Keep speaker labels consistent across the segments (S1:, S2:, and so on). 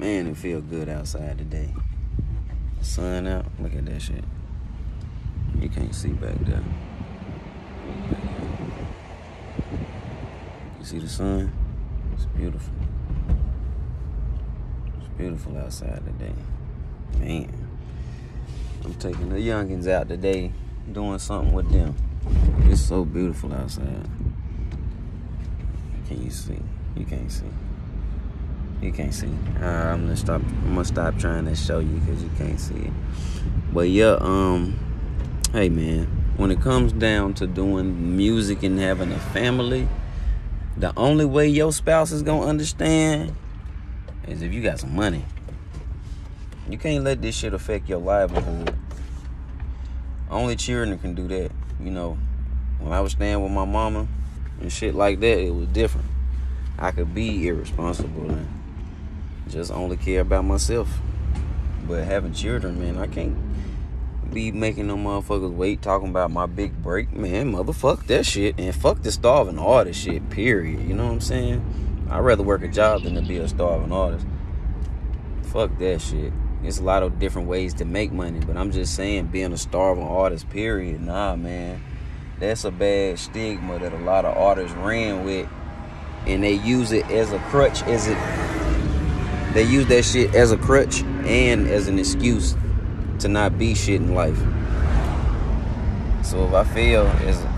S1: Man, it feel good outside today. Sun out. Look at that shit. You can't see back there. You see the sun? It's beautiful. It's beautiful outside today. Man. I'm taking the youngins out today, doing something with them. It's so beautiful outside. Can you see? You can't see. You can't see. I'm gonna stop trying to show you because you can't see it. But yeah, hey man, when it comes down to doing music and having a family, the only way your spouse is gonna understand is if you got some money. You can't let this shit affect your livelihood. Only children can do that. You know, when I was staying with my mama and shit like that, it was different. I could be irresponsible and just only care about myself. But having children, man, I can't be making them motherfuckers wait talking about my big break. Man, motherfuck that shit. And fuck the starving artist shit, period. You know what I'm saying? I'd rather work a job than to be a starving artist. Fuck that shit. There's a lot of different ways to make money, but I'm just saying being a starving artist, period. Nah, man. That's a bad stigma that a lot of artists ran with, and they use it as a crutch. They use that shit as a crutch and as an excuse to not be shit in life. So if I fail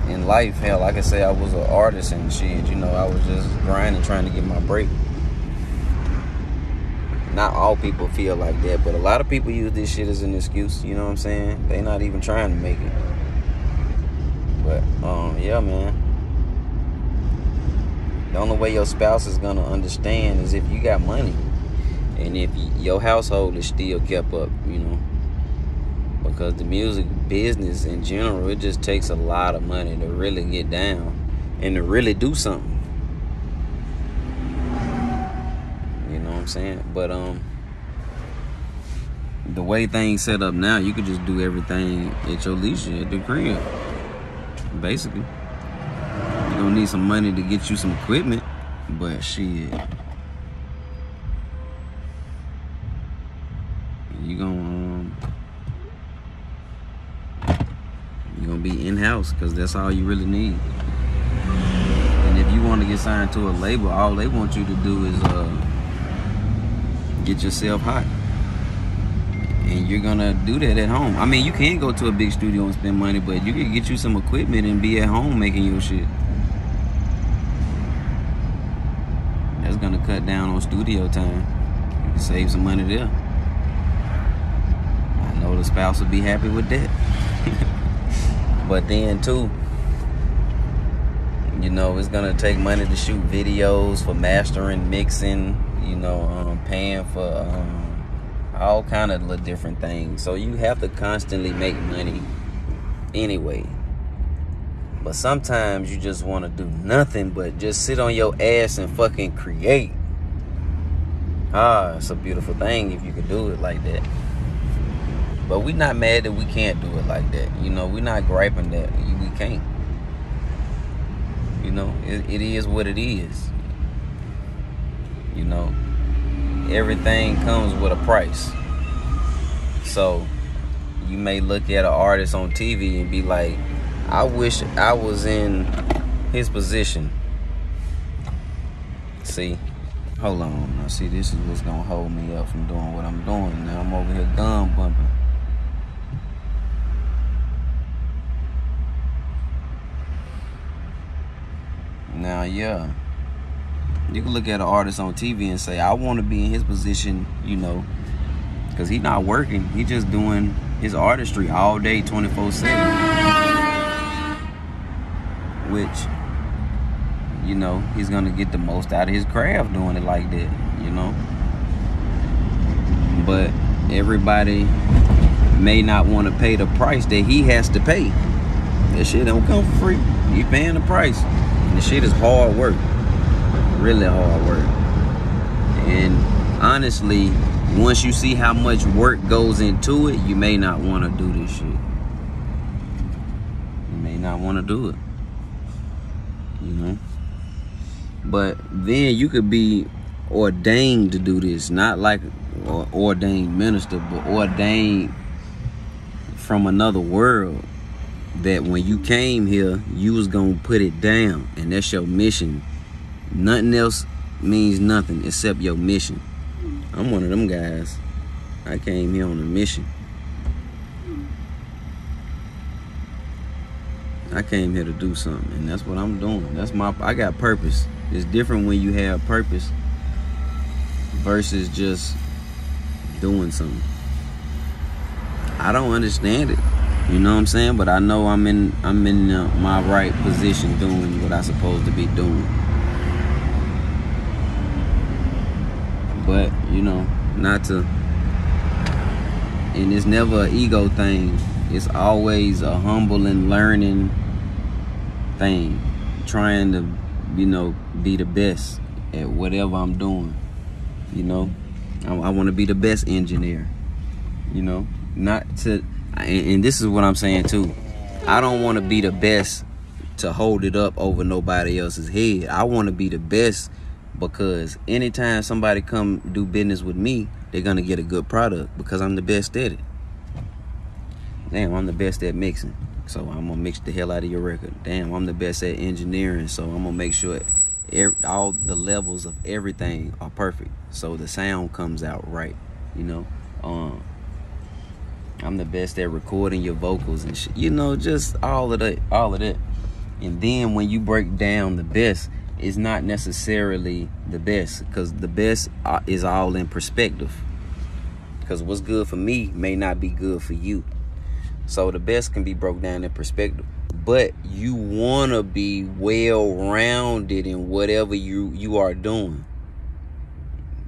S1: in life, hell, I could say I was an artist and shit. You know, I was just grinding, trying to get my break. Not all people feel like that, but a lot of people use this shit as an excuse. You know what I'm saying? They not even trying to make it. But yeah, man. The only way your spouse is gonna understand is if you got money, and if your household is still kept up. You know, because the music business in general, it just takes a lot of money to really get down and to really do something. I'm saying, but the way things set up now, you could just do everything at your leisure at the crib. Basically, you're gonna need some money to get you some equipment, but shit, you're gonna be in-house because that's all you really need. And if you want to get signed to a label, all they want you to do is get yourself hot, and you're gonna do that at home. I mean, you can go to a big studio and spend money, but you can get you some equipment and be at home making your shit. That's gonna cut down on studio time. You can save some money there. I know the spouse will be happy with that. But then too, you know, it's gonna take money to shoot videos, for mastering, mixing, you know, paying for all kind of little different things. So you have to constantly make money anyway. But sometimes you just want to do nothing but just sit on your ass and fucking create. It's a beautiful thing if you could do it like that. But we not mad that we can't do it like that. You know, we're not griping that we can't. You know, it is what it is. You know, everything comes with a price. So you may look at an artist on TV and be like, I wish I was in his position. See, hold on. Now, see, this is what's gonna hold me up from doing what I'm doing. Now I'm over here gun bumping. Now, yeah. You can look at an artist on TV and say, I want to be in his position, you know, because he's not working. He's just doing his artistry all day, 24/7. Which, you know, he's going to get the most out of his craft doing it like that, you know. But everybody may not want to pay the price that he has to pay. That shit don't come for free. He's paying the price. And the shit is hard work. Really hard work. And honestly, once you see how much work goes into it, you may not want to do this shit. You may not want to do it. You know? But then you could be ordained to do this, not like or ordained minister, but ordained from another world, that when you came here, you was gonna put it down, and that's your mission. Nothing else means nothing except your mission. I'm one of them guys. I came here on a mission. I came here to do something, and that's what I'm doing. I got purpose. It's different when you have purpose versus just doing something. I don't understand it, you know what I'm saying? But I know I'm in my right position doing what I'm supposed to be doing. But, you know, not to, and it's never an ego thing. It's always a humble and learning thing. Trying to, you know, be the best at whatever I'm doing. You know, I want to be the best engineer. You know, not to, and this is what I'm saying too. I don't want to be the best to hold it up over nobody else's head. I want to be the best because anytime somebody come do business with me, they're gonna get a good product because I'm the best at it. Damn, I'm the best at mixing, so I'm gonna mix the hell out of your record. Damn, I'm the best at engineering, so I'm gonna make sure all the levels of everything are perfect, so the sound comes out right. You know, I'm the best at recording your vocals and shit. You know, just all of that. And then when you break down the best, it's not necessarily the best, because the best is all in perspective. Because what's good for me may not be good for you. So the best can be broke down in perspective. But you want to be well-rounded in whatever you are doing.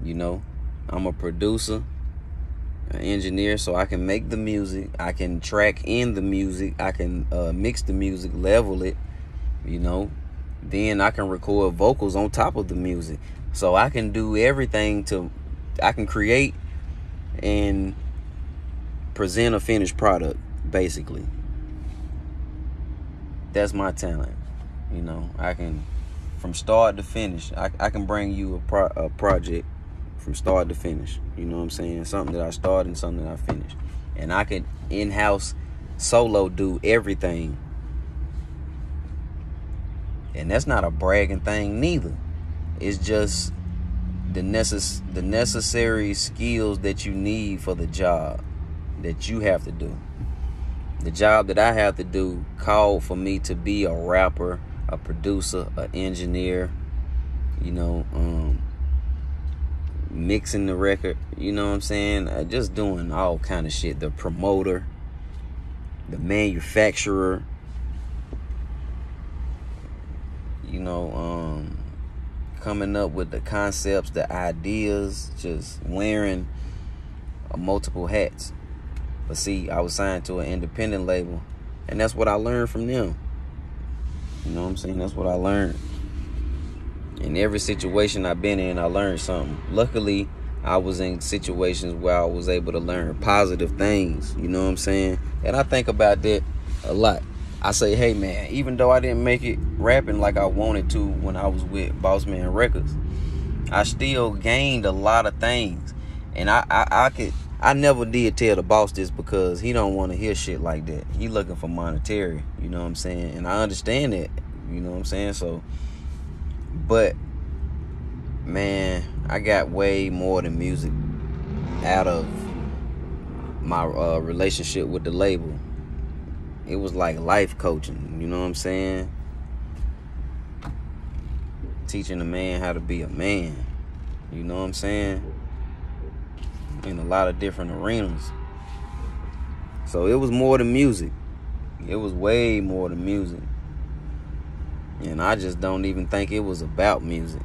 S1: You know, I'm a producer, an engineer, so I can make the music. I can track in the music. I can mix the music, level it, you know. Then I can record vocals on top of the music. So I can do everything I can create and present a finished product, basically. That's my talent. You know, I can, from start to finish, I can bring you a project from start to finish. You know what I'm saying? Something that I started and something that I finished. And I can in-house solo do everything. And that's not a bragging thing neither. It's just the necessary skills that you need for the job that you have to do. The job that I have to do called for me to be a rapper, a producer, an engineer, you know, mixing the record, you know what I'm saying? Just doing all kind of shit. The promoter, the manufacturer, you know, coming up with the concepts, the ideas, just wearing multiple hats. But see, I was signed to an independent label, and that's what I learned from them. You know what I'm saying? That's what I learned. In every situation I've been in, I learned something. Luckily, I was in situations where I was able to learn positive things. You know what I'm saying? And I think about that a lot. I say, hey man, even though I didn't make it rapping like I wanted to when I was with Boss Man Records, I still gained a lot of things. And I never did tell the boss this because he don't want to hear shit like that. He looking for monetary, you know what I'm saying? And I understand that, you know what I'm saying? So, but man, I got way more than music out of my relationship with the label. It was like life coaching, you know what I'm saying? Teaching a man how to be a man, you know what I'm saying? In a lot of different arenas. So it was more than music. It was way more than music. And I just don't even think it was about music.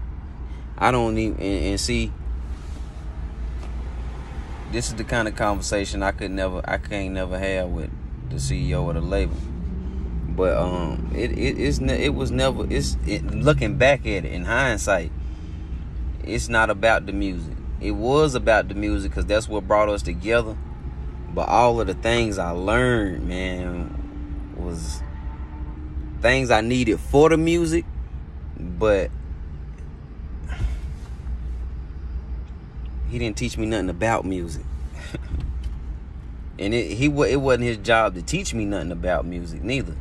S1: I don't even, and see, this is the kind of conversation I can't never have with the CEO of the label. But looking back at it in hindsight, it's not about the music. It was about the music because that's what brought us together. But all of the things I learned, man, was things I needed for the music. But He didn't teach me nothing about music. And it wasn't his job to teach me nothing about music neither.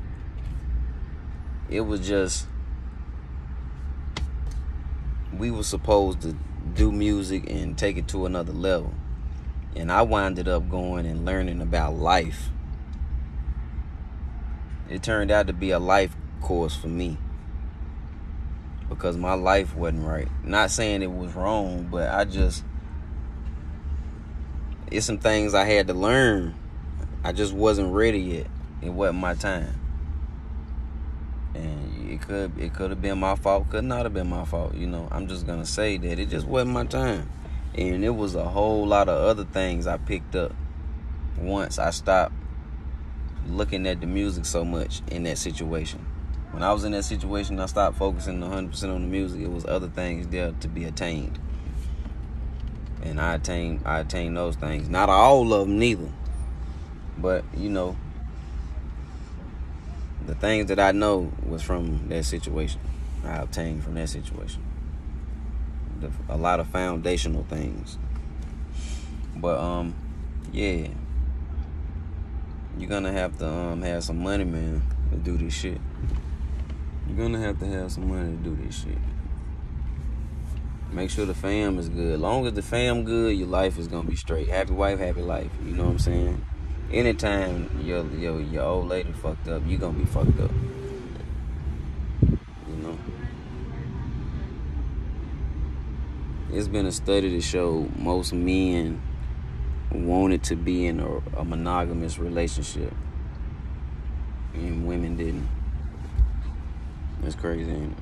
S1: It was just, we were supposed to do music and take it to another level. And I winded up going and learning about life. It turned out to be a life course for me, because my life wasn't right. Not saying it was wrong, but it's some things I had to learn. I just wasn't ready yet. It wasn't my time. And it could have been my fault, could not have been my fault. You know, I'm just gonna say that it just wasn't my time. And it was a whole lot of other things I picked up once I stopped looking at the music so much in that situation. When I was in that situation, I stopped focusing 100% on the music. It was other things there to be attained. And I attained those things. Not all of them neither. But, you know, the things that I know was from that situation. I obtained from that situation. A lot of foundational things. But, yeah. You're gonna have to have some money, man, to do this shit. You're gonna have to have some money to do this shit. Make sure the fam is good. As long as the fam good, your life is gonna be straight. Happy wife, happy life. You know what I'm saying? Anytime your old lady fucked up, you gonna be fucked up. You know? It's been a study to show most men wanted to be in a monogamous relationship, and women didn't. That's crazy, ain't it?